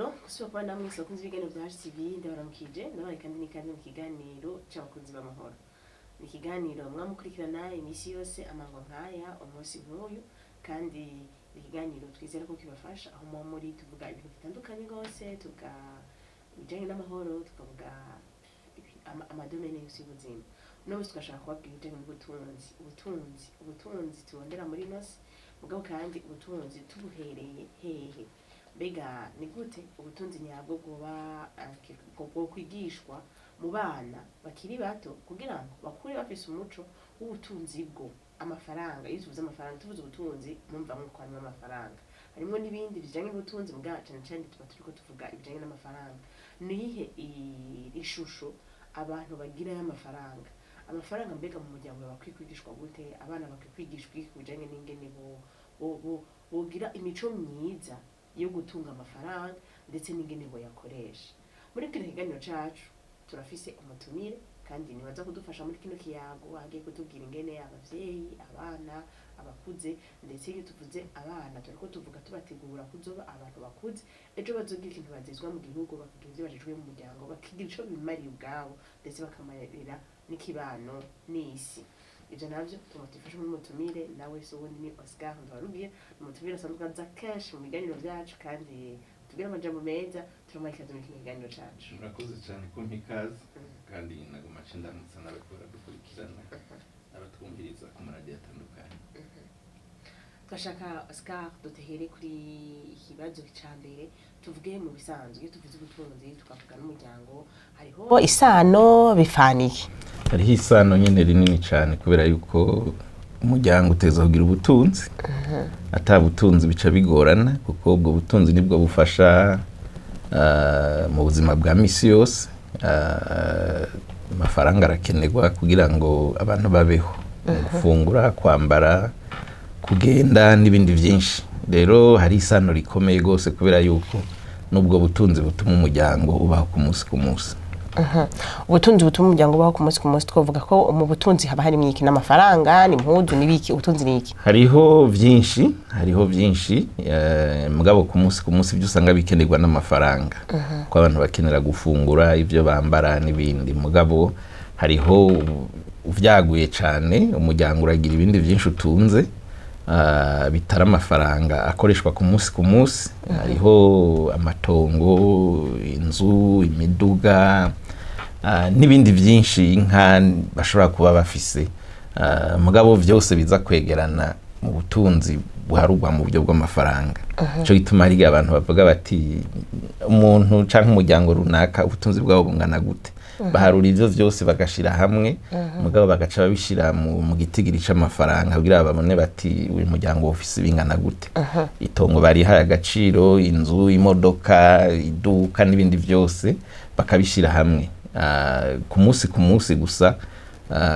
Alo, kusura kwa namwe bakunzi b'ibiganiro bya HTV ndabaramukije ndabaye kandi n'ikaze mu kiganiro cy'abakunzi b'amahoro. Ni ikiganiro mwamukurikirana imisi yose amango nkaya umunsi nk'uyu kandi ikiganiro twizera ko kibafasha aho mu muri tuvuga ibintu bitandukanye gose tuvuga ibijanye n'amahoro tukavuga amadomene y'ubuzima. No tukashaka kubabwira ibijanye ubutunzi turondera muri nose mugabo kandi ubutunzi tubuhereye hehe. Mbega ni gute ubutunzi nyabwo bwo kwigishwa mu bana bakiri bato kugira ngo bakure bafise umuco w'ubutunzi bwo amafaranga. Iyo tuvuze amafaranga tuvuze ubutunzi mumva mwuko harimo amafaranga, harimo n'ibindi bijanye n'ubutunzi mbwa cyane tuba turiko tuvuga ibijanye n'amafaranga. Nihe ishusho abantu bagira y'amafaranga? Amafaranga mbega mu muryango bakwigishwa gute? Abana bakwigishwa kubijanye n'ingene bogira imico myiza yo gutunga amafaranga ndetse n'ingene boyakoresha. Muri kino kiganiro cacu turafise umutumire kandi nibaza kudufasha muri kino kiyago agiye kutubwira ingene abavyeyi, abana, abakuze ndetse iyo tuvuze abana turiko tuvuga tubategura kuzoba abantu bakuze ejo bazogira ikintu bazezwa mu gihugu bakagira ivyo bajejwe mu muryango bakigira ico bimariye ubwabo ndetse bakamarira n'ikibano n'isi. Ivyo navyo tumufasha muri mutumire nawe so wundi ni Oscar Ndarubiye umutumire asanzwe aza kenshi mu biganiro byacu kandi tugira amajambo meza turamarika mu kiganiro cacu. Murakoze cyane ko mpikaze kandi nagoma cindamutsa n'abakora dukurikirana abatwumviriza ku maradiyo atandukanye. Twashaka Oscar dutehere kuri ikibazo cyambere tuvuge mu bisanzwe iyo tuvuze ubutunzi tukavuga n'umuryango hariho isano bifaniye. Hariho isano nyene rinini cyane kubera yuko umuryango uteza kugira ubutunzi ata butunzi bica bigorana kuko ubwo butunzi nibwo bufasha mu buzima bwa misi yose. Amafaranga arakenerwa kugira ngo abantu babeho, gufungura, kwambara, kugenda n'ibindi byinshi. Rero hari isano rikomeye gose kubera yuko nubwo butunzi butuma umuryango ubaho ku munsi ku munsi. Ubutunzi butuma umuryango ubaho ku munsi ku munsi twavuga ko mu butunzi haba harimo iki n'amafaranga n'impuzu n'ibiki. Ubutunzi ni iki? Hariho byinshi mugabo ku munsi byo usanga bikenerwa n'amafaranga ko abantu bakenera gufungura ibyo bambara n'ibindi. Mugabo hariho uvyaguye cyane umuryango uragira ibindi byinshi utunze bitara amafaranga akoreshwa ku munsi. Hariho amatongo, inzu, imiduga n'ibindi byinshi inka bashobora kuba bafise. Mugabo byose biza kwegerana mu butunzi buharugwa mu buryo bw'amafaranga. Cyo gituma hari abantu bavuga bati umuntu canke umuryango runaka ubutunzi bwabo bungana gute. Baharura ivyo vyose bagashira hamwe mugabo bagaca babishira mu gitigiri c'amafaranga kugira babone bati uyu muryango ofisi bingana gute. Itongo barihaye agaciro, inzu, imodoka, iduka n'ibindi byose bakabishira hamwe ku munsi gusa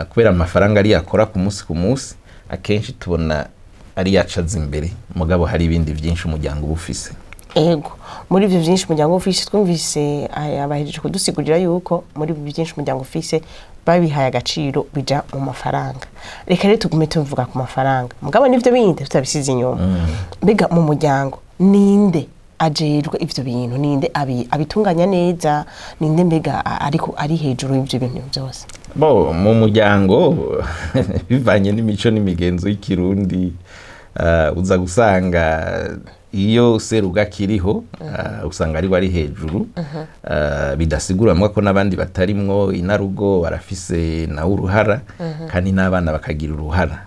kubera amafaranga ari yakora ku munsi akenshi tubona ari yacaza imbere mugabo hari ibindi byinshi umuryango ubufise. Ego muri ibyo byinshi umuryango ufise twumvise abahejeje kudusigurira yuko muri ibyo byinshi umuryango ufise babihaye agaciro bija mu mafaranga. Reka rero tugume tuvuga ku mafaranga mugabo n'ivyo bindi tutabisize inyuma. Mbega mu muryango ninde ajerwe ivyo bintu? Ninde abitunganya neza? Ninde mbega ariko ari hejuru y'ivyo bintu byose? Mu muryango bivanye n'imico n'imigenzo y'ikirundi uza gusanga iyo seruga kiriho usanga ari wari hejuru. Bidasigura mwa ko nabandi batarimwo inarugo barafise na uruhara kandi nabana bakagira uruhara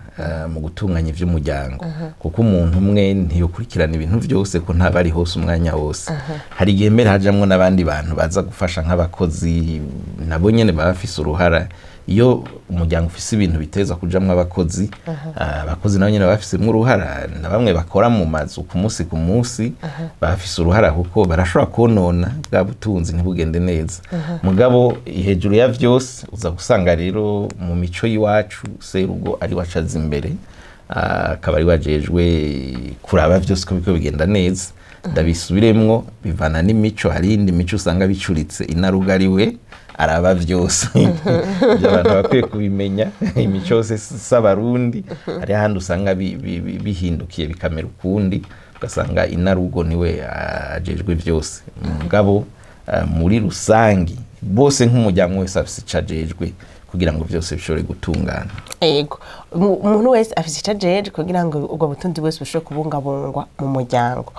mu gutunganya ivy'umuryango kuko umuntu umwe ntiyokurikirana ibintu byose ko ntabari hose umwanya wose. Hari igihe hajamwo nabandi bantu baza gufasha nk'abakozi nabo nyene bafise uruhara. Iyo umuryango ufise ibintu biteza kujamwo abakozi nabo nyene bafisemo uruhara na bamwe bakora mu mazu ku munsi bafise uruhara kuko barashobora konona bwa butunzi ntibugende neza. Mugabo hejuru ya vyose uza gusanga rero mu mico y'iwacu serugo ari wacaza imbere akaba ari wajejwe kuraba vyose ko biko bigenda neza. Ndabisubiremwo bivana n'imico. Hari indi mico usanga bicuritse inaruga ari we araba vyose abantu bakwiye kubimenya. Imico yose s'abarundi hari handi usanga bihindukiye bikamera ukundi ugasanga inarugo niwe ajejwe byose mugabo muri rusangi bose nk'umuryango wese afise icajejwe kugira ngo byose bishobore gutungana. Yego umuntu wese afise icajejwe kugira ngo ubwo butunzi bwose bushobore kubungabungwa mu muryango.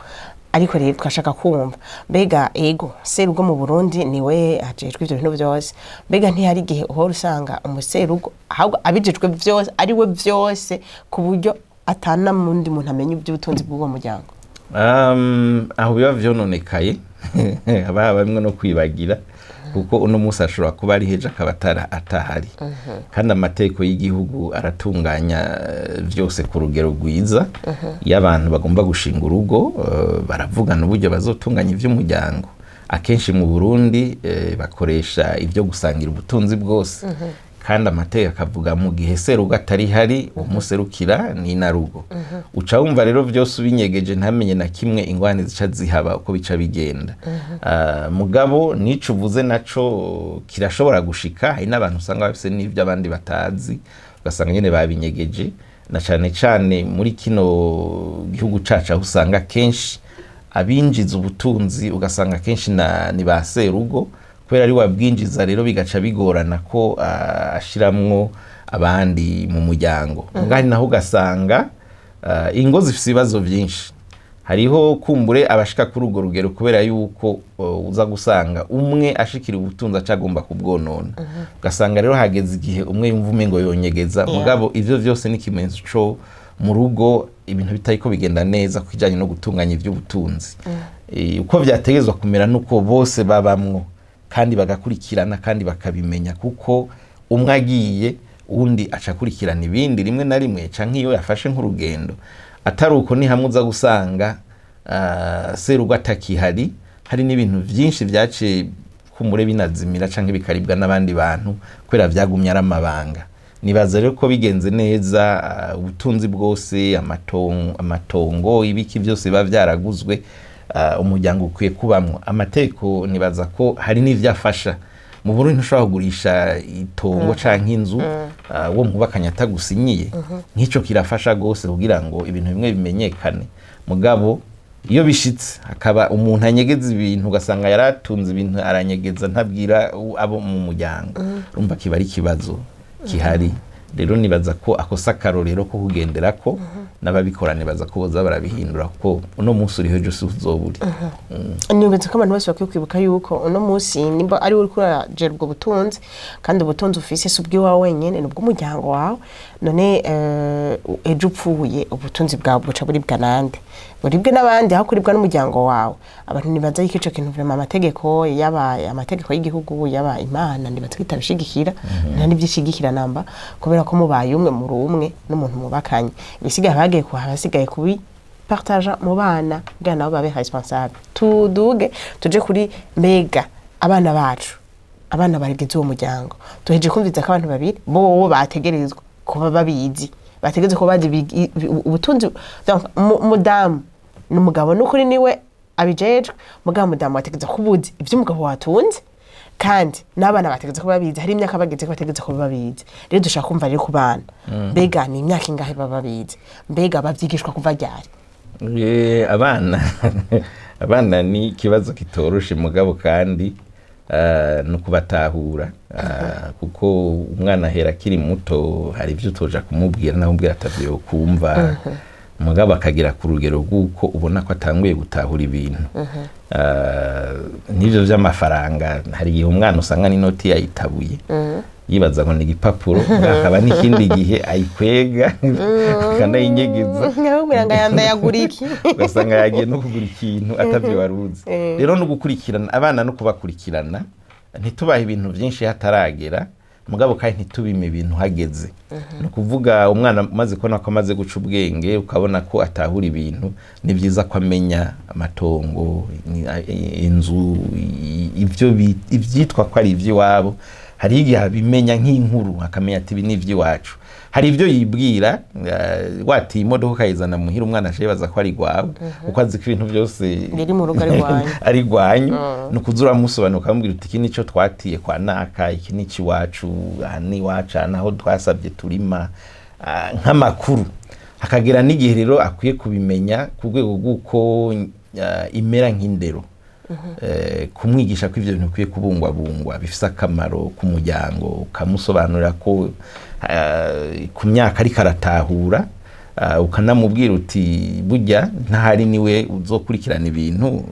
Ariko rero twashaka kumva mbega ego serugo mu Burundi niwe ajejwe ivyo bintu byose, mbega ntihari igihe uhora usanga umuserugo ahubwo abijejwe byose ari we byose ku buryo atana mundi muntu amenya iby'ubutunzi bw'uwo muryango? Aho biba vyononekaye aba bamwe no kwibagira kuko uno musi ashobora kuba ari heje akaba atahari kandi amategeko y'igihugu aratunganya vyose ku rugero rwiza iyo abantu bagomba gushinga urugo baravugana uburyo bazotunganya ivy'umuryango. Akenshi mu Burundi bakoresha ivyo gusangira ubutunzi bwose kandi amategeko akavuga mu gihe serugo atari hari umuserukira ni inarugo. Uca wumva rero byose ubinyegeje ntamenye na kimwe ingwane zica zihaba uko bica bigenda. Mugabo nico uvuze naco kirashobora gushika, hari n'abantu usanga bafise n'ivyo abandi batazi ugasanga nyene babinyegeje, na cane cane muri kino gihugu cacu usanga kenshi abinjiza ubutunzi ugasanga kenshi ni ba serugo kubera ari wabwinjiza rero bigaca bigorana ko ashiramwo abandi mu muryango. Ngari naho ugasanga ingo zifise ibibazo byinshi, hariho kumbure abashika kuri urwo rugero kubera yuko uza gusanga umwe ashikira ubutunzi acagomba kubwonona ugasanga rero hageze igihe umwe yumva umengo yonyegeza mugabo ivyo vyose ni kimenyetso co mu rugo ibintu bitariko bigenda neza kwijanye no gutunganya ivy'ubutunzi. Uko vyategezwa kumera nuko bose babamwo kandi bagakurikirana kandi bakabimenya kuko umwe agiye undi acakurikirana ibindi rimwe na rimwe canke iyo yafashe nk'urugendo atari uko ni hamwe uza gusanga serugo atakihari, hari n'ibintu vyinshi vyace kumure binazimira canke bikaribwa n'abandi bantu kubera vyagumye ari amabanga. Nibaza rero ko bigenze neza ubutunzi bwose amatongo ibiki byose biba vyaraguzwe umuryango ukwiye kubamwo. Amateko nibaza ko hari n'ivyafasha mu Burundi ntushobora kugurisha itongo canke inzu wo mubakanya atagusinyiye nk'ico kirafasha gose kugira ngo ibintu bimwe bimenyekane. Mugabo iyo bishitse akaba umuntu anyegeza ibintu ugasanga yaratunze ibintu aranyegeza ntabwira abo mu muryango urumva kiba ari kibazo kihari. Rero nibaza ko akosa akarorero ko kugenderako n'ababikora nibaza ko boza barabihindura ko uno munsi uri hejo uzoburi. Nibaza ko abantu bose bakwiye kwibuka yuko uno munsi nimba ari uri kurajera ubwo butunzi kandi ubutunzi ufise subwi wawe wenyene nubwo umuryango wawe, none ejo upfuye ubutunzi bwawe buca buribwa nande? Buribwe n'abandi aho kuribwa n'umuryango wawe. Abantu nibaza yuko ico kintu vraiment amategeko yaba amategeko y'igihugu yaba Imana nibaza kitabishigikira nta n'ivyishigikira namba kubera ko mubaye umwe muri umwe n'umuntu mubakanye ibisigaye bagiye kuhasigaye kubi partage mu bana bwa nabo babe responsable. Tuduge tuje kuri mbega abana bacu, abana baregeze uwo muryango tuheje kumviza ko abantu babiri bo bategerezwa kuba babizi, bategeze ko bazi ubutunzi. Donc mudamu n'umugabo n'ukuri niwe abijejwe, mugabo mudamu bategeze kubuzi ivyo umugabo watunze kandi n'abana bategeze ko babizi, hari imyaka bageze ko bategeze ko babizi. Rero dushaka kumva rero ku bana mbega ni imyaka ingahe baba babizi, mbega bavyigishwa kuva ryari? Abana ni kibazo kitoroshe mugabo kandi no kubatahura kuko umwana hera kiri muto hari ivyo utoja kumubwira naho umbwira atavyo kumva mugabo akagira ku rugero rw'uko ubona ko atanguye gutahura ibintu. N'ivyo vy'amafaranga hari igihe umwana usanga n'inoti yayitabuye yibaza ngo ni igipapuro akaba n'ikindi gihe ayikwega akanayinyegeza nkabwiranga yandayagura iki ugasanga yagiye no kugura ikintu atavyo waruzi. Rero no gukurikirana abana no kubakurikirana ntitubaha ibintu vyinshi hataragera mugabo kandi ntitubime ibintu hageze. No kuvuga umwana maze kubona ko amaze guca ubwenge ukabona ko atahura ibintu ni vyiza ko amenya amatongo inzu ivyo ivyitwa ko ari ivy'iwabo. Hari igihe abimenya nk'inkuru akamenya ati ibi ni ivy'iwacu. Hari ivyo yibwira wati imodoka kayizana muhira umwana ashibaza ko ari gwawe uko azi ko ibintu byose biri mu rugo ari gwanyu no kuzura musobanuka bambwira uti iki nico twatiye kwa naka iki ni ciwacu ni waca naho twasabye turima nk'amakuru. hakagera n'igihe rero akwiye kubimenya ku rwego rw'uko imera nk'indero, kumwigisha ko ivyo bintu bikwiye kubungwabungwa bifise akamaro ku muryango, ukamusobanurira ko ku myaka ariko aratahura, ukanamubwira uti burya ntahari niwe uzokurikirana ibintu,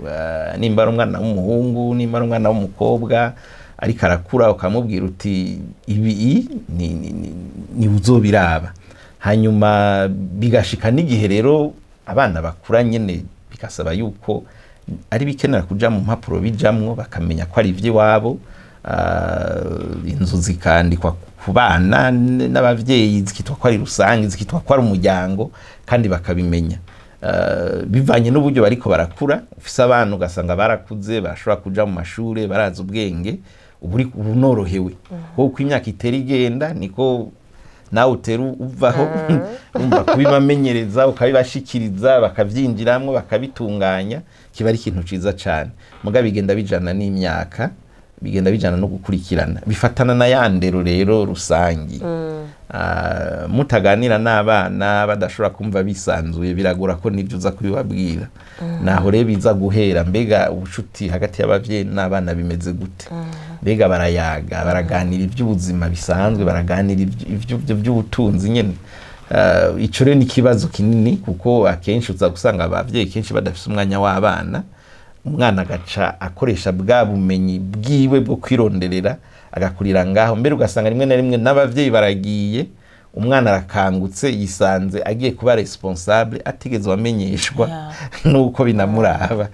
nimba ari umwana w'umuhungu nimba ari umwana w'umukobwa ariko arakura, ukamubwira uti ibi ni uzobiraba. Hanyuma bigashika n'igihe rero abana bakura nyene bikasaba yuko ari bikenera kuja mu mpapuro bijamwo, bakamenya ko ari ivy'iwabo, inzu zikandikwa ku bana n'abavyeyi, zikitwa ko ari rusange, zikitwa ko ari umuryango, kandi bakabimenya bivanye n'uburyo bariko barakura. Ufise abana ugasanga barakuze, bashobora kuja mu mashure, baraza ubwenge, ubu norohewe. Kuko imyaka itera igenda niko nawe utera uvaho, umva kubibamenyereza, ukabibashikiriza, bakavyinjiramwo, bakabitunganya, kiba ari ikintu ciza cane. Muga bigenda bijana n'imyaka, bigenda bijana no gukurikirana, bifatana na yandero rero rusangi. Mutaganira n'abana badashobora kumva bisanzuye, biragora ko nivyo uza kubibabwira. Naho rero biza guhera, mbega ubucuti hagati y'abavyeyi n'abana bimeze gute? Mbega barayaga, baraganira ivy'ubuzima bisanzwe, baraganira ivy'ubutunzi nyene. Ico rero ni ikibazo kinini, kuko akenshi uza gusanga abavyeyi kenshi badafise umwanya w'abana, umwana agaca akoresha bwa bumenyi bwiwe bwo kwironderera, agakurira ngaho. Mbere ugasanga rimwe na rimwe n'abavyeyi baragiye, umwana arakangutse yisanze agiye kuba responsable, atigeze wamenyeshwa nuko binamuraba.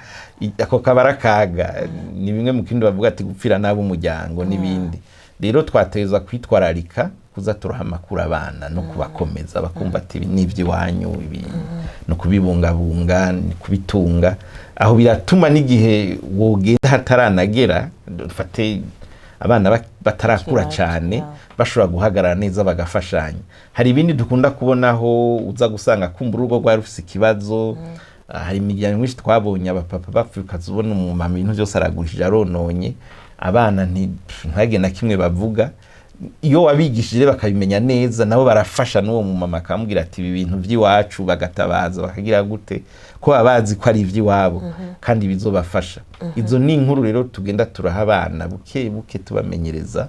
Ako kabara kaga ni bimwe mu kindi bavuga ati gupfira nabo umuryango n'ibindi. Rero twateza kwitwararika kuza turahamakura abana no kubakomeza, bakumva ati n'ivy'iwanyu, ibi no kubibungabunga, ni kubitunga. Aho biratuma n'igihe wogenda hataranagera, dufate abana batarakura cyane, bashobora guhagarara neza bagafashanya. Hari ibindi dukunda kubonaho, uza gusanga kumva urugo rwari rufise ikibazo. Hari imiryango myinshi twabonye abapapa bapfuye, ukazubona umumama ibintu byose aragurishije, arononye, abana ntage na kimwe bavuga. Iyo wabigishije bakabimenya neza, nabo barafasha n'uwo mumama akamubwira ati ibi bintu by'iwacu, bagatabaza, bakagira gute, ko abazi ko ari ivy'iwabo kandi bizobafasha. Izo ni inkuru rero tugenda turaha abana buke buke, tubamenyereza,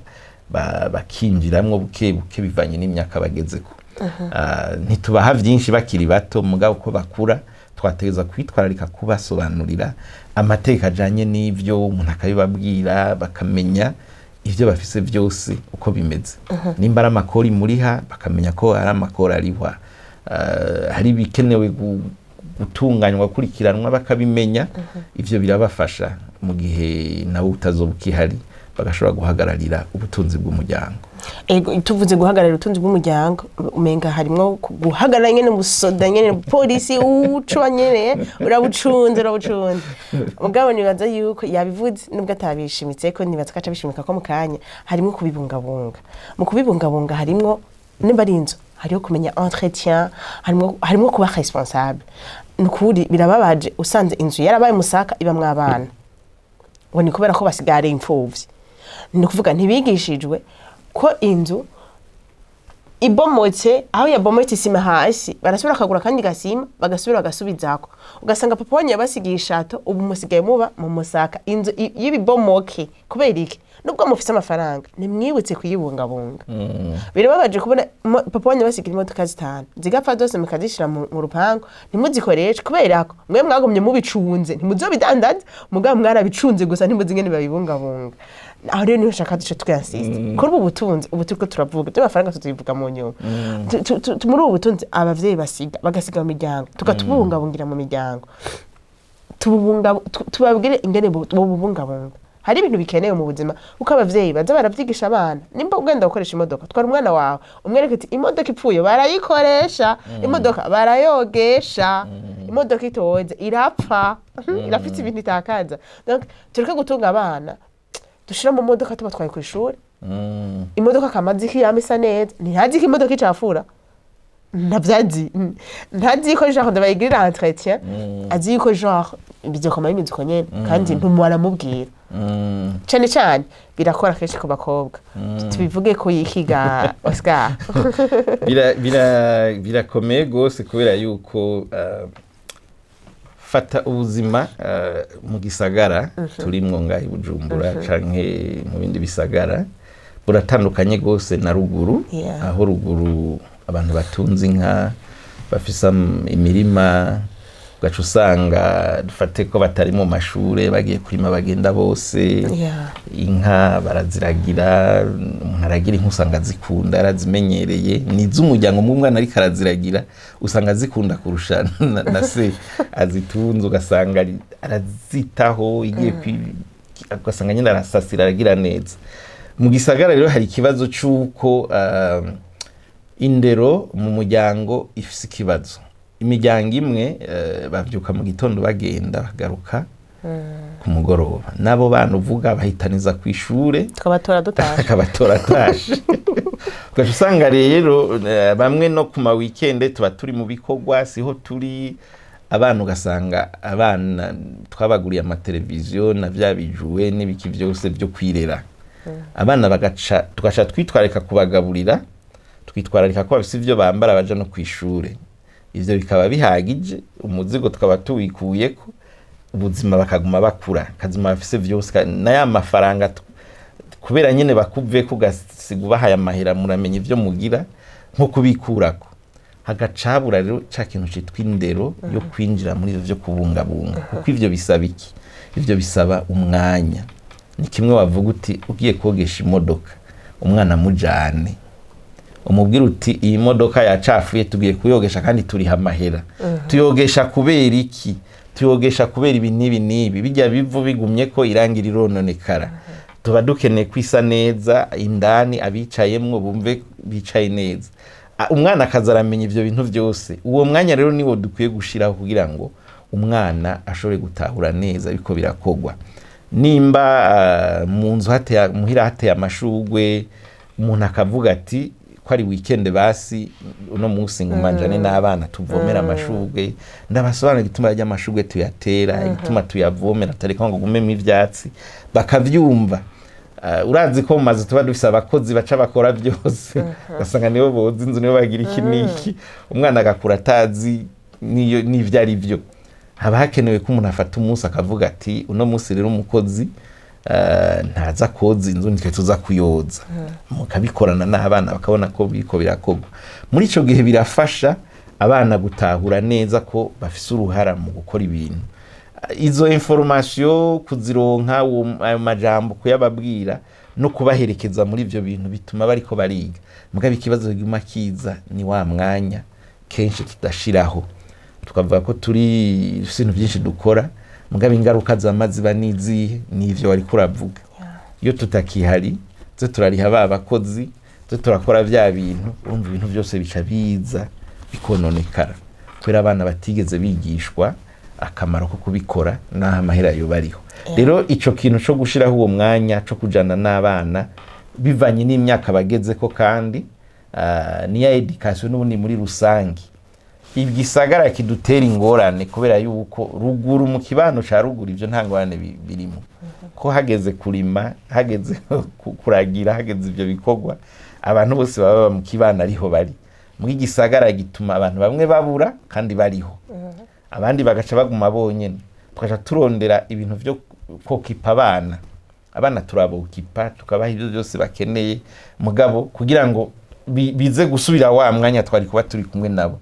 bakinjiramwo buke buke bivanye n'imyaka bagezeko. Ntitubaha vyinshi bakiri bato, mugabo uko bakura twategeza kwitwararika kubasobanurira amateka ajanye n'ivyo, umuntu akabibabwira, bakamenya ivyo bafise byose uko bimeze. Nimba ari amakori muriha, bakamenya ko ari amakori arihwa. Hari bikenewe gutunganywa, kurikiranwa, bakabimenya. Ivyo birabafasha mu gihe nawe utazobukihari, bagashobora guhagararira ubutunzi bw'umuryango. Tuvuze guhagararira ubutunzi bw'umuryango, umenga harimwo guhagarara nyene musoda nyene polisi, uco nyene urabucunze. Mugabo nibaza yuko yabivuze nubwo atabishimitse, ko nibaza kaca bishimika ko mukanya harimwo kubibungabunga. Mu kubibungabunga harimwo nimba ari inzu, hariho kumenya entretien, harimwo kuba responsable. Nukuri birababaje usanze inzu yarabaye musaka ibamwe abana, ngo ni kubera ko basigare imfuvyi. Ni kuvuga ntibigishijwe ko inzu ibomotse, aho yabomotse isima hasi, barasubira akagura kandi gasima, bagasubira bagasubizako. Ugasanga papa wanyu yabasigiye ishato, ubu musigaye muba mu musaka. Inzu y'ibibomoke kubera iki? Nubwo mufise amafaranga, nimwibutse kuyibungabunga. Birababaje kubona papa wanyu basigira imodoka zitanu, zigapfa zose mukazishira mu rupango, ntimuzikoreshe kubera ko mwe mwagumye mubicunze, ntimuzobidandaza, mugabo mwarabicunze gusa ntimuzi ingene babibungabunga. Aho rero niho shaka duce twansiste kuri ubu butunzi. Ubu turiko turavuga amafaranga, tuzivuga mu nyuma. Muri ubu butunzi abavyeyi bagasiga mu miryango, tugatubungabungira mu miryango, tubabwire ingene bubungabunga. Hari ibintu bikenewe mu buzima, uko abavyeyi baza baravyigisha abana. Nimba ugenda gukoresha imodoka, twara umwana wawe umwereke ati imodoka ipfuye barayikoresha, imodoka barayogesha, imodoka itoze irapfa, irafite ibintu itakaza. Donc tureke gutunga abana, dushira mu modoka tubatwaye ku ishuri. Imodoka kamazi ki yamisa neza, ntihazi ko imodoka icafura, ntazi ko genre ndabayigirira entretien, azi ko genre bizokoma imizi ko nyene, kandi ntumwara mubwira. cyane cyane birakora kenshi ku bakobwa tubivuge ko yikiga Oscar birakomeye gose kubera yuko fata ubuzima mu gisagara turimwo ngahi Bujumbura canke mu bindi bisagara buratandukanye gose na ruguru aho ruguru abantu batunze inka bafisa imirima gacu usanga dufate ko batari mu mashure bagiye kurima bagenda bose inka baraziragira umuntu aragira inka usanga zikunda arazimenyereye n'iz'umuryango mu mwana ariko araziragira usanga zikunda kurusha na se azitunze ugasanga arazitaho igiye ugasanga nyine arasasira aragira neza mu gisagara rero hari ikibazo cy'uko indero mu muryango ifise ikibazo imiryango imwe bavyuka mu gitondo bagenda bagaruka ku mugoroba nabo bana uvuga bahitaniza ku ishure akabatora atashe ugaca usanga rero bamwe no ku ma weekend tuba turi mu bikorwa siho turi abana ugasanga abana twabaguriye amateleviziyo na vya bijuwe n'ibiki vyose byo kwirera abana tugaca twitwareka kubagaburira twitwararika ko bafise ivyo bambara baja no kwishure ivyo bikaba bihagije umuzigo tukaba tuwikuyeko ubuzima bakaguma bakura kazima bafise vyose na ya mafaranga kubera nyene bakuveko ugasiga ubahaye amahera muramenye ivyo mugira nko kubikurako hagacabura rero ca kintu citwa indero yo kwinjira muri ivyo kubungabunga kuko ivyo bisaba iki ivyo bisaba umwanya ni kimwe wavuga uti ugiye kogesha imodoka umwana mujane umubwira uti iyi modoka yacafuye tugiye kuyogesha kandi turiha amahera tuyogesha kubera iki tuyogesha kubera ibi nibi bijya bivu bigumye ko irangira irononekara tuba dukeneye kwisa neza indani abicayemwo bumve bicaye neza umwana akazaramenya ivyo bintu byose uwo mwanya rero niwo dukwiye gushiraho kugira ngo umwana ashobore gutahura neza biko birakogwa nimba mu nzu muhira hateye amashugwe umuntu akavuga ati ko ari weekend basi uno munsi ngumanjane n'abana tuvomera amashugwe ndabasobanura gituma rya amashugwe tuyatera gituma tuyavomera tareka ngo gumeme ivyatsi bakavyumva urazi ko maze tuba dufise abakozi baca bakora byose basanga nibo bozi inzu nibo bagira iki niki umwana agakura atazi niyo nivyari byo haba hakenewe ko umuntu afata umunsi akavuga ati uno munsi rero umukozi ntaza koza inzu nitwe tuza kuyoza mukabikorana n'abana bakabona ko biko birakogwa muri ico gihe birafasha abana gutahura neza ko bafise uruhara mu gukora ibintu izo information kuzironka ayo majambo kuyababwira no kubaherekeza muri ivyo bintu bituma bariko bariga mugabe ikibazo gima kiza ni wa mwanya kenshi tudashiraho tukavuga ko turi ibintu byinshi dukora mugabe ingaruka zamazi banizi nivyo wari kuravuga iyo tutakihari zo turariha babakozi zo turakora vya bintu urumva ibintu byose bica biza bikononekara kwera abana batigeze bigishwa akamaro ko kubikora naho amahera yo bariho rero ico kintu cyo gushiraho uwo mwanya cyo kujana n'abana bivanye n'imyaka bageze ko kandi ni ya education n'ubundi muri rusangi igisagara kidutera ingorane kubera yuko ruguru mu kibano ca ruguru ivyo ntangorane birimo ko hageze kurima hageze kuragira hageze ivyo bikorwa abantu bose baba mu kibano ariho bari mu gisagara gituma abantu bamwe babura kandi bariho abandi bagaca baguma bonyene tukaca turondera ibintu vyo kokipa abana turabokipa tukabaha ivyo byose bakeneye mugabo kugira ngo bize gusubira wa mwanya twari kuba turi kumwe nabo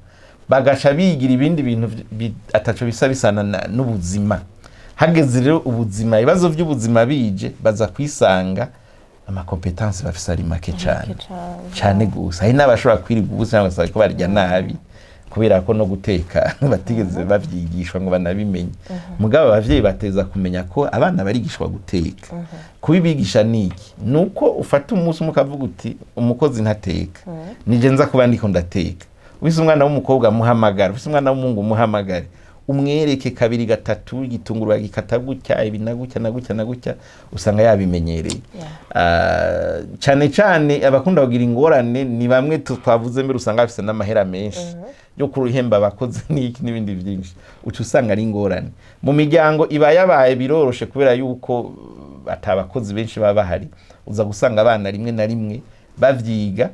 bagaca bigira ibindi bintu ataco bisana n'ubuzima hageze rero ubuzima ibibazo by'ubuzima bije baza kwisanga amakompetansi bafise ari make cyane gusa hari n'abashobora kwiriga ubuzima basaba ko barya nabi kubera ko no guteka batigeze bavyigishwa ngo banabimenye mugabo abavyeyi bateza kumenya ko abana barigishwa guteka kubibigisha niki nuko ufata umunsi mukavuga uti umukozi ntateka nije nza kuba ndiko ndateka wise umwana w'umukobwa muhamagara wise umwana w'umuhungu muhamagare umwereke kabiri gatatu igitunguru bagikata gutya ibinagutya nagutya usanga yabimenyereye cyane abakunda kugira ingorane ni bamwe twavuze mbere usanga bafise n'amahera menshi yo kuruhemba abakozi n'ibindi byinshi uca usanga ari ingorane mu miryango iba yabaye biroroshe kubera yuko atabakozi benshi baba bahari uza gusanga abana rimwe na rimwe bavyiga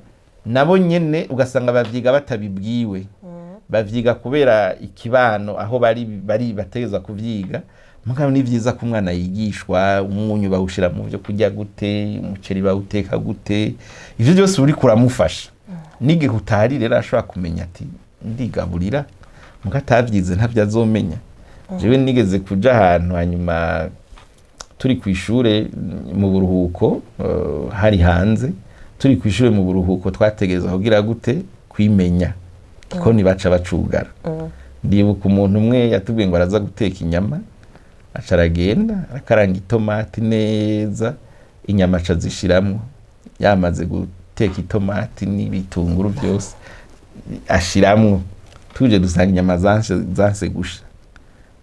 nabo nyene ugasanga bavyiga batabibwiwe bavyiga kubera ikibano aho bari bategeza kuvyiga mugabo ni vyiza ko umwana yigishwa umunyu bawushira mu byo kurya gute umuceri bawuteka gute ivyo byose uri kuramufasha nige utari rero ashobora kumenya ati ndigaburira mugatavyize ntavyo azomenya jewe nigeze kuja ahantu hanyuma turi kwishure mu buruhuko hari hanze turi kwishure mu buruhuko twategereza kugira gute kwimenya ko nibaca bacugara ndibuka umuntu umwe yatubwiye ngo araza guteka inyama acaragenda akaranga itomati neza inyama acazishiramwo yamaze guteka itomati n'ibitunguru byose ashiramwo tuje dusanga inyama zanse gusha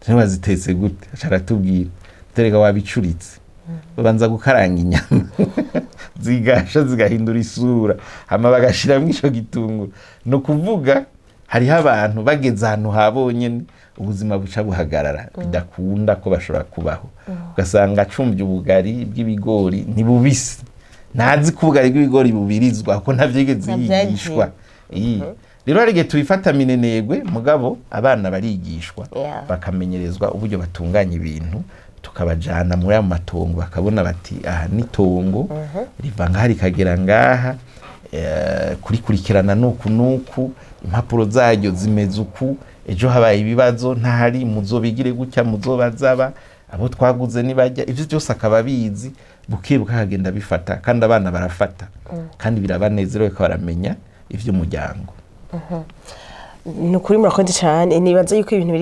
cyangwa zitetse gute acaratubwira tereka wabicuritse babanza gukaranga inyama zigasha zigahindura isura hama bagashiramwo ico gitunguru no kuvuga hariho abantu bageze ahantu habonye ubuzima buca buhagarara bidakunda ko bashobora kubaho ugasanga acumvye ubugari bw'ibigori ntibubisi ntazi ko ubugari bw'ibigori bubirizwa ko ntavyigeze yigishwa rero hari igihe tubifata minenegwe mugabo abana barigishwa bakamenyerezwa uburyo batunganya ibintu tukabajana muri ayo matongo bakabona bati aha ni tongo riva ngaha rikagera ngaha kurikurikirana nuku impapuro zaryo zimeze uku ejo habaye ibibazo ntahari muzobigire gutya muzobazaba abo twaguze nibajya ivyo byose akaba bizi bukibuka kagenda bifata kandi abana barafata kandi birabanezerewe ko baramenya ivyo muryango nukuri murakoze cyane nibaza yuko ibintu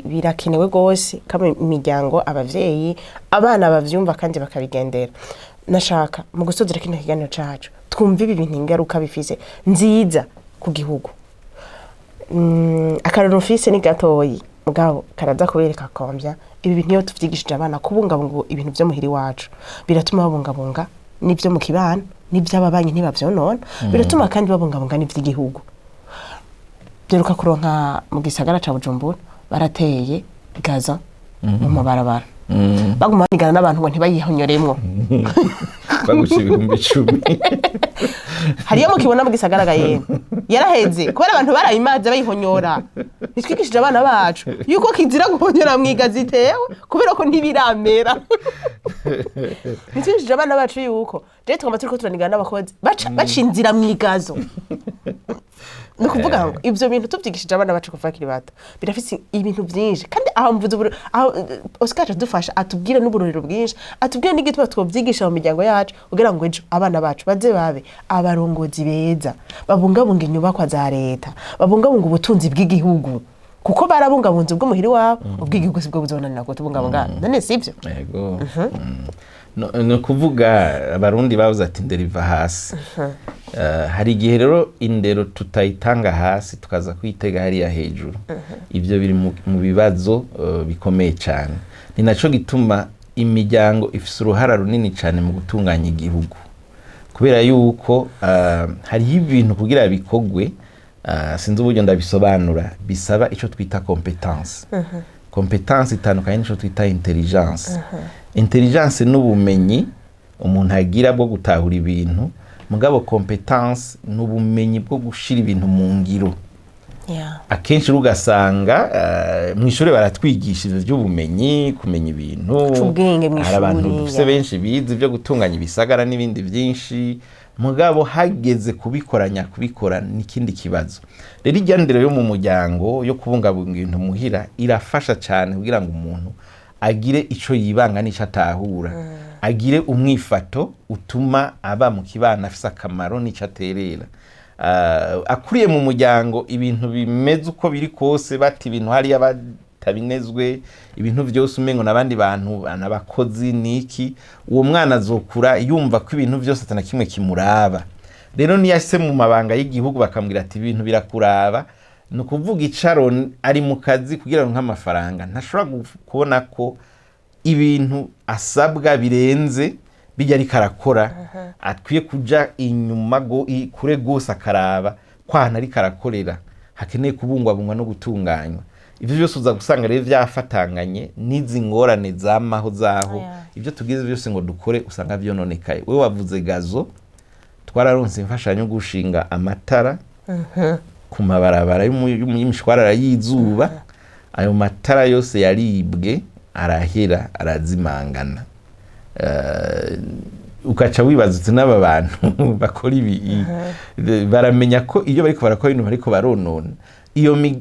birakenewe gose kama imiryango abavyeyi abana bavyumva kandi bakabigendera nashaka mu gusozera kino kiganiro cacu twumva ibi bintu ingaruka bifise nziza ku gihugu akararo fise ni gatoyi mugabo karaza kubereka kombya ibi bintu iyo tuvyigishije abana kubungabunga ibintu vyo muhiri wacu biratuma babungabunga n'ivyo mu kibano n'ivy'ababanyi ntibavyonona biratuma kandi babungabunga n'ivy'igihugu deruka kuronka mu gisagara ca Bujumbura barateye gaza mu mabarabara baguma nigana n'abantu ngo ntibayihonyoremwo baguca 10,000 hariyo mukibona mu gisagara gayene yaraheze kubera abantu barayimaze bayihonyora nitwigishije abana bacu yuko kizira guhonyora mwigazi itewe kubera ko ntibiramera nitwigishije abana bacu yuko je twama turiko turanigana n'abakozi baca inzira mwigazo nukuvuga ngo ivyo bintu tuvyigishije abana bacu kuva kiri bato birafise ibintu byinshi kandi aho mvuze aho Oscar dufasha atubwira n'uburorero bwinshi atubwira n'igituma twovyigisha mu miryango yacu kugira ngo ejo abana bacu baze babe abarongozi beza babungabunga inyubakwa za leta babungabunga ubutunzi bw'igihugu kuko barabungabunze ubwo muhiri wabo ubw'igihugu sibwo buzonanira ko tubungabunga none sivyo yego no kuvuga abarundi bavuze ati nderiva hasi hari igihe rero indero tutayitanga hasi tukaza kwitega hariya hejuru ivyo biri mu bibazo bikomeye cyane ni naco gituma imiryango ifise uruhara runini cyane mu gutunganya igihugu kubera yuko hariho ibintu kugira bikogwe sinzi uburyo ndabisobanura bisaba ico twita competence competence itandukanye n'ico twita intelligence intelligence n'ubumenyi umuntu agira bwo gutahura ibintu mugabo competence n'ubumenyi bwo gushira ibintu mu ngiro akenshi ugasanga mu ishuri baratwigishije by'ubumenyi kumenya ibintu hari abantu dufise benshi bize byo gutunganya ibisagara n'ibindi byinshi mugabo hageze kubikora n'ikindi kibazo rero ijyandero yo mu muryango yo kubungabunga ibintu muhira irafasha cyane kugira ngo umuntu agire ico yibanga n'ico atahura agire umwifato utuma aba mu kibana afise akamaro n'ico aterera akuriye mu muryango ibintu bimeze uko biri kose bati ibintu hari abatabinezwe ibintu byose umengo nabandi bantu anabakozi niki uwo mwana azokura yumva ko ibintu byose atana kimwe kimuraba rero niyase mu mabanga y'igihugu bakambwira ati ibintu birakuraba no kuvuga icaro ari mu kazi kugira ngo nk'amafaranga ntashobora kubona ko ibintu asabwa birenze bijya ari karakora atwiye kuja inyuma kure gose akaraba kwana ari karakorera hakeneye kubungwabungwa no gutunganywa ivyo byose uza gusanga rero vyafatanganye n'izi ngorane zamaho zaho ibyo tugize byose ngo dukore usanga vyononekaye. Wewe wavuze gazo, twararonse imfashanyo gushinga amatara ku mabarabara y'imishwarara y'izuba. Ayo matara yose yaribwe arahera arazimangana. Ukaca wibaza uti n'aba bantu bakora ibi baramenya ko iyo bariko barakora ibintu bariko baronona.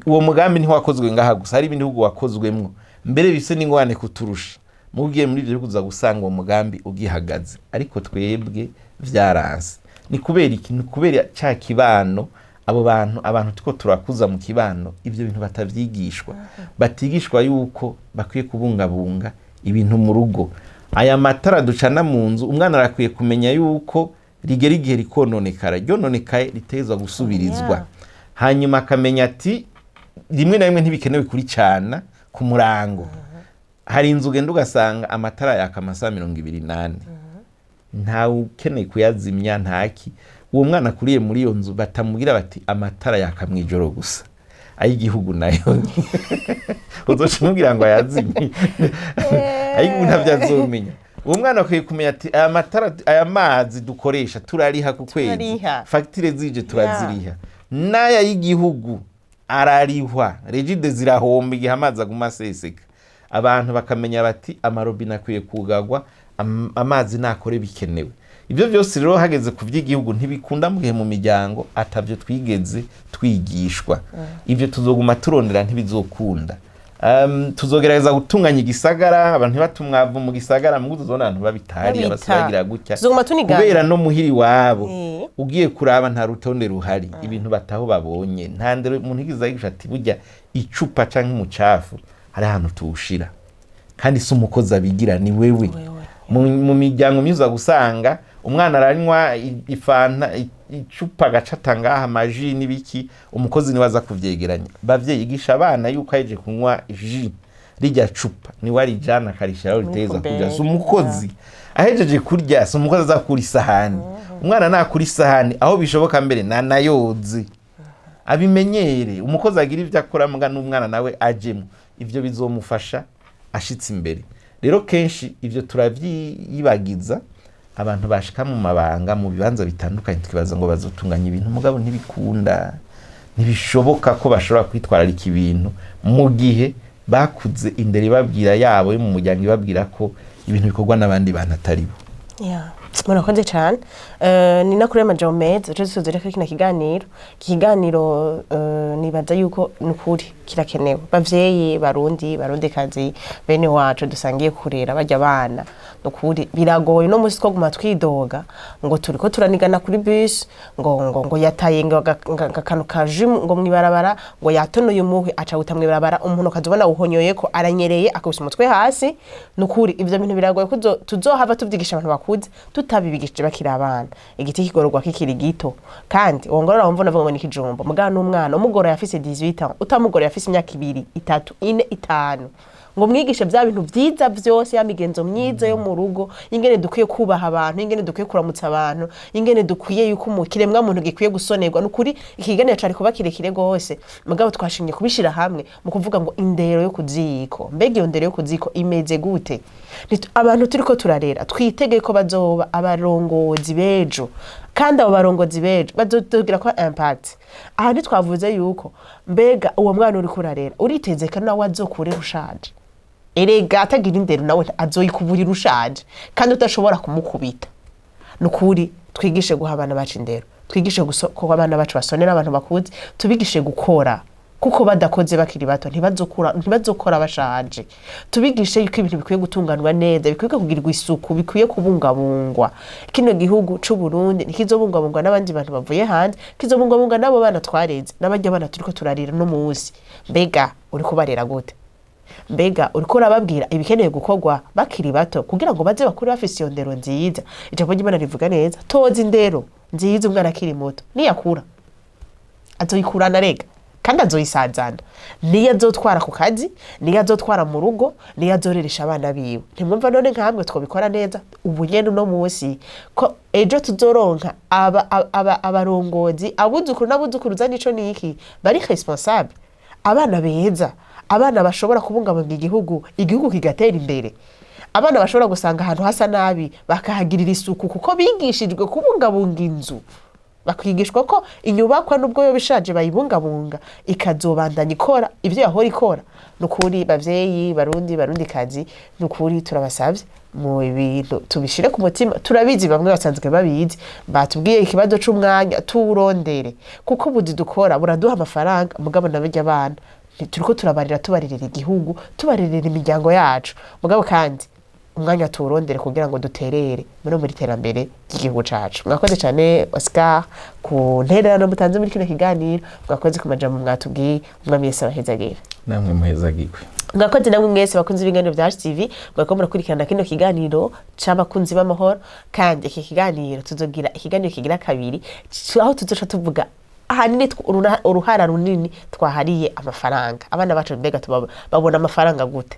Uwo mugambi ntiwakozwe ngaha gusa, hari ibindi bihugu wakozwemwo mbere bise n'ingwane kuturusha. Mugiye muri ivyo kuza gusanga uwo mugambi ugihagaze, ariko twebwe vyaranse. Ni kubera ikintu, kubera ca kibano, abantu tuko turakuza mu kibano ivyo bintu batavyigishwa, batigishwa yuko bakwiye kubungabunga ibintu mu rugo. Aya matara ducana mu nzu, umwana arakwiye kumenya yuko rigera igihe rikononekara, ryononekaye ritezwa gusubirizwa. Hanyuma akamenya ati rimwe na rimwe ntibikenewe kuri cana ku murango. Hari inzu ugenda ugasanga amatara yaka amasaha 28, nta ukeneye kuyazimya ntaki. Uwo mwana kuriye muri iyo nzu batamubwira bati amatara yaka mwijoro gusa, ay'igihugu nayo uzocumubwira ngo ayazimye, ay'igihugu ntavyazomenya. Uwo mwana akwiye kumenya ati aya matara, aya mazi dukoresha turariha ku kwezi, fagitire zije turaziriha, n'aya y'igihugu ararihwa, regide zirahomba igihe amazi aguma aseseka. Abantu bakamenya bati amarobine akwiye kugagwa, amazi nakore bikenewe. Ibyo byose rero hageze ku by'igihugu ntibikunda mu gihe mu miryango atavyo twigeze twigishwa. Ibyo tuzoguma turondera ntibizokunda. Tuzogerageza gutunganya igisagara, abantu batumwavu mu gisagara, mu tuzona abantu babitari abasibagira gutya, kubera no muhiri wabo ugiye kuraba nta rutonde ruhari, ibintu bataho babonye. Nta ndero umuntu igiza yigisha ati burya icupa canke umucafu hari ahantu tuwushira, kandi si umukozi abigira, ni wewe. Mu miryango myuza gusanga umwana aranywa ifanta icupa gacata ngaha amaji n'ibiki, umukozi niwe aza kuvyegeranya. Bavyeyi yigisha abana yuko aje kunywa ji rijya cupa ni wari jana karishiraho riteza kuja, so umukozi ahejeje kurya, so umukozi aza kuri sahani. Umwana nakuri sahani aho bishoboka mbere nanayoze, abimenyere. Umukozi agira ivyo akora mbwa n'umwana nawe ajemo, ivyo bizomufasha ashitse imbere. Rero kenshi ivyo turavyibagiza, abantu bashika mu mabanga mu bibanza bitandukanye tukibaza ngo bazotunganya ibintu, mugabo ntibikunda, ntibishoboka ko bashobora kwitwararika ibintu mu gihe bakuze indero ibabwira yabo yo mu muryango ibabwira ko ibintu bikorwa n'abandi bantu atari bo. Murakoze cyane. Ni na kuri Majomez tuzozera ko kina kiganiro nibaza yuko nukuri kirakenewe. Bavyeyi barundi kazi bene wacu dusangiye kurera bajya abana, nukuri biragoye no musi twaguma twidoga ngo turiko turanigana kuri bus ngo yataye ngakanu kaji ngo mwibarabara ngo yatonoye umuhwe aca guta mwibarabara, umuntu kazobona uhonyoye ko aranyereye akubise umutwe hasi. Nukuri ivyo bintu biragoye ko tuzohava tuvyigisha abantu bakuze tutabibigishije bakiri abana. Igiti kigororwa kikiri gito, kandi wongorora wumva navuga ngo ni kijumbo, mugana n'umwana umugora yafise 18 ans, utamugora yafise imyaka 2, 3, 4, 5, ngo mwigishe bya bintu vyiza vyose, ya migenzo myiza yo mu rugo, ingene dukwiye kubaha abantu, ingene dukwiye kuramutsa abantu, ingene dukwiye yuko umukiremwa muntu gikwiye gusonerwa. Nukuri ikiganiro cari kuba kirekire gose, mugabo twashimye kubishira hamwe mu kuvuga ngo indero yo kuziko. Mbega iyo ndero yo kuziko imeze gute? Abantu turiko turarera twitege ko bazoba abarongozi bejo, kandi abo barongozi bejo bazotugira ko impact. Aha ntitwavuze yuko mbega uwo mwana uri kurarera uriteze ko nawe azokure rushaje, erega atagira indero nawe azoyikuburira rushaje kandi utashobora kumukubita. Nukuri twigishe guha abana bacu indero, twigishe ko abana bacu basonera abantu bakuze, tubigishe gukora, kuko badakoze bakiri bato ntibazokora bashaje. Tubigishe yuko ibintu bikwiye gutunganwa neza, bikwiye kugirirwa isuku, bikwiye kubungabungwa. Kino gihugu c'u Burundi nikizobungabungwa n'abandi bantu bavuye hanze, kizobungabungwa nabo bana twareze n'abajya bana turiko turarira no munsi. Mbega uri kubarera gute? Mbega uriko urababwira ibikeneye gukorwa bakiri bato kugira ngo baze bakuri bafise iyo ndero nziza? Ijambo ry'Imana rivuga neza, toza indero nziza umwana akiri muto, niyakura azoyikurana rega kandi azoyisazana, niyo azotwara ku kazi, niyo azotwara mu rugo, niyo azoreresha abana biwe. Ntimwumva none nkamwe twobikora neza ubu nyene no munsi ko ejo tuzoronka abarongozi abuzukuru n'abuzukuruza nico niki bari responsable, abana beza, abana bashobora kubungabunga igihugu kigatera imbere, abana bashobora gusanga ahantu hasa nabi bakahagirira isuku kuko bigishijwe kubungabunga inzu, bakigishwa ko inyubakwa nubwo yo bishaje bayibungabunga ikazobandanya ikora ivyo yahora ikora. Nukuri bavyeyi barundi kazi, nukuri turabasavye mu bintu tubishire ku mutima, turabizi bamwe basanzwe babizi, batubwiye ikibazo c'umwanya turondere kuko buzi dukora buraduha amafaranga, mugabo nabirya abana turiko tubaririra igihugu, tubaririra imiryango yacu, mugabo kandi umwanya turondere kugira ngo duterere muri terambere ry'igihugu cacu. Mwakoze cyane Oscar ku ntererano mutanze muri kino kiganiro, mwakoze ku majambo mwatubwiye, umwami Yesu abahezagire. Namwe muhezagirwe. Mwakoze namwe mwese bakunze ibiganiro bya TV, mwako murakurikirana kino kiganiro c'abakunzi b'amahoro, kandi iki kiganiro tuzogira ikiganiro kigira kabiri aho tuzoca tuvuga ahanini uruhara runini twahariye amafaranga. Abana bacu mbega babona amafaranga gute?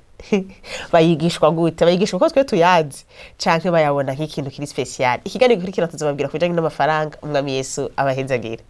Bayigishwa gute? Bayigishwa ko twe tuyazi canke bayabona nk'ikintu kiri special? Ikiganiro gikurikira tuzobabwira kubijanye n'amafaranga. Umwami Yesu abahezagire.